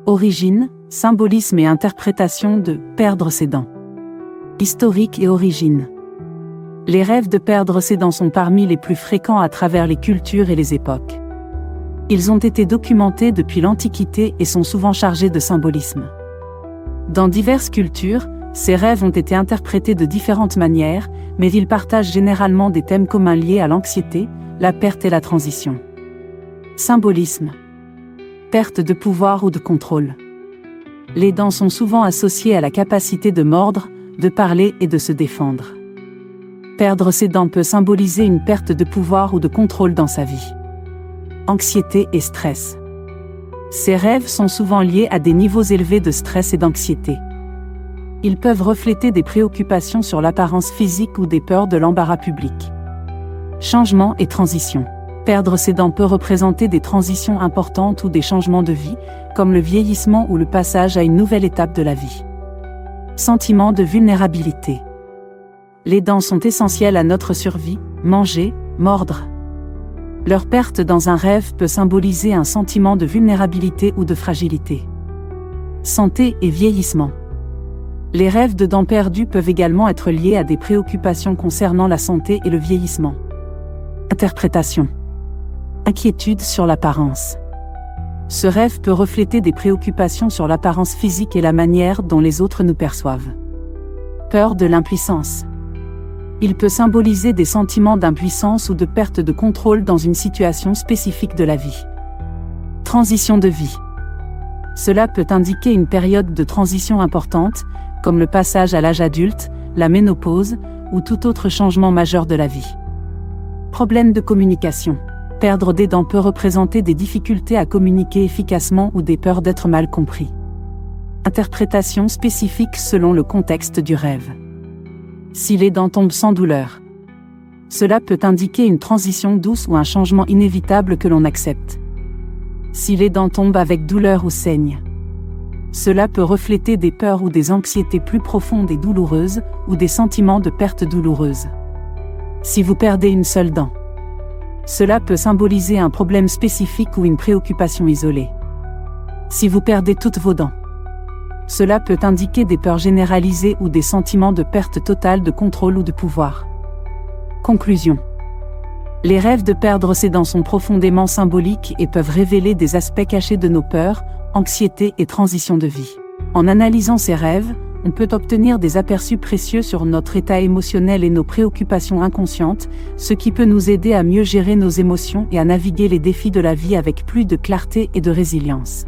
Origine, symbolisme et interprétation de « perdre ses dents ». Historique et origine. Les rêves de perdre ses dents sont parmi les plus fréquents à travers les cultures et les époques. Ils ont été documentés depuis l'Antiquité et sont souvent chargés de symbolisme. Dans diverses cultures, ces rêves ont été interprétés de différentes manières, mais ils partagent généralement des thèmes communs liés à l'anxiété, la perte et la transition. Symbolisme. Perte de pouvoir ou de contrôle. Les dents sont souvent associées à la capacité de mordre, de parler et de se défendre. Perdre ses dents peut symboliser une perte de pouvoir ou de contrôle dans sa vie. Anxiété et stress. Ces rêves sont souvent liés à des niveaux élevés de stress et d'anxiété. Ils peuvent refléter des préoccupations sur l'apparence physique ou des peurs de l'embarras public. Changement et transition. Perdre ses dents peut représenter des transitions importantes ou des changements de vie, comme le vieillissement ou le passage à une nouvelle étape de la vie. Sentiment de vulnérabilité. Les dents sont essentielles à notre survie, manger, mordre. Leur perte dans un rêve peut symboliser un sentiment de vulnérabilité ou de fragilité. Santé et vieillissement. Les rêves de dents perdues peuvent également être liés à des préoccupations concernant la santé et le vieillissement. Interprétation. Inquiétude sur l'apparence. Ce rêve peut refléter des préoccupations sur l'apparence physique et la manière dont les autres nous perçoivent. Peur de l'impuissance. Il peut symboliser des sentiments d'impuissance ou de perte de contrôle dans une situation spécifique de la vie. Transition de vie. Cela peut indiquer une période de transition importante, comme le passage à l'âge adulte, la ménopause, ou tout autre changement majeur de la vie. Problème de communication. Perdre des dents peut représenter des difficultés à communiquer efficacement ou des peurs d'être mal compris. Interprétation spécifique selon le contexte du rêve. Si les dents tombent sans douleur. Cela peut indiquer une transition douce ou un changement inévitable que l'on accepte. Si les dents tombent avec douleur ou saignent. Cela peut refléter des peurs ou des anxiétés plus profondes et douloureuses, ou des sentiments de perte douloureuse. Si vous perdez une seule dent. Cela peut symboliser un problème spécifique ou une préoccupation isolée. Si vous perdez toutes vos dents. Cela peut indiquer des peurs généralisées ou des sentiments de perte totale de contrôle ou de pouvoir. Conclusion. Les rêves de perdre ses dents sont profondément symboliques et peuvent révéler des aspects cachés de nos peurs, anxiété et transition de vie. En analysant ces rêves, on peut obtenir des aperçus précieux sur notre état émotionnel et nos préoccupations inconscientes, ce qui peut nous aider à mieux gérer nos émotions et à naviguer les défis de la vie avec plus de clarté et de résilience.